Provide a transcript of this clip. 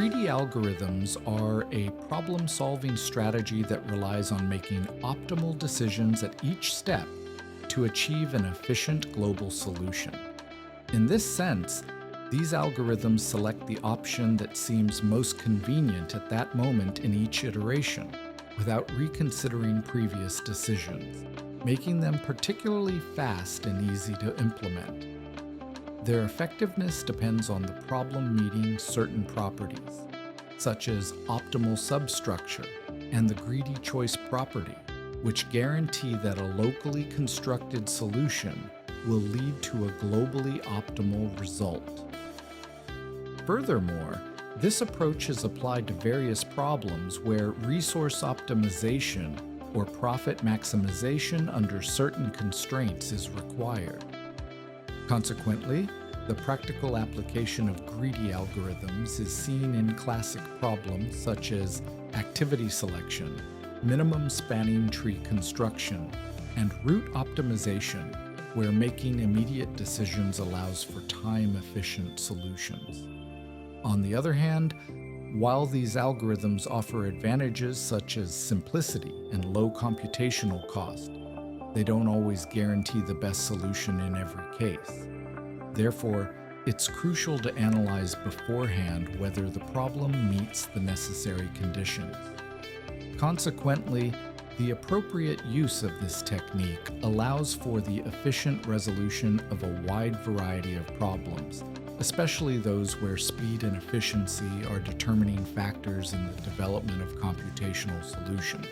Greedy algorithms are a problem-solving strategy that relies on making optimal decisions at each step to achieve an efficient global solution. In this sense, these algorithms select the option that seems most convenient at that moment in each iteration, without reconsidering previous decisions, making them particularly fast and easy to implement. Their effectiveness depends on the problem meeting certain properties, such as optimal substructure and the greedy choice property, which guarantee that a locally constructed solution will lead to a globally optimal result. Furthermore, this approach is applied to various problems where resource optimization or profit maximization under certain constraints is required. Consequently, the practical application of greedy algorithms is seen in classic problems such as activity selection, minimum spanning tree construction, and route optimization, where making immediate decisions allows for time-efficient solutions. On the other hand, while these algorithms offer advantages such as simplicity and low computational cost, they don't always guarantee the best solution in every case. Therefore, it's crucial to analyze beforehand whether the problem meets the necessary conditions. Consequently, the appropriate use of this technique allows for the efficient resolution of a wide variety of problems, especially those where speed and efficiency are determining factors in the development of computational solutions.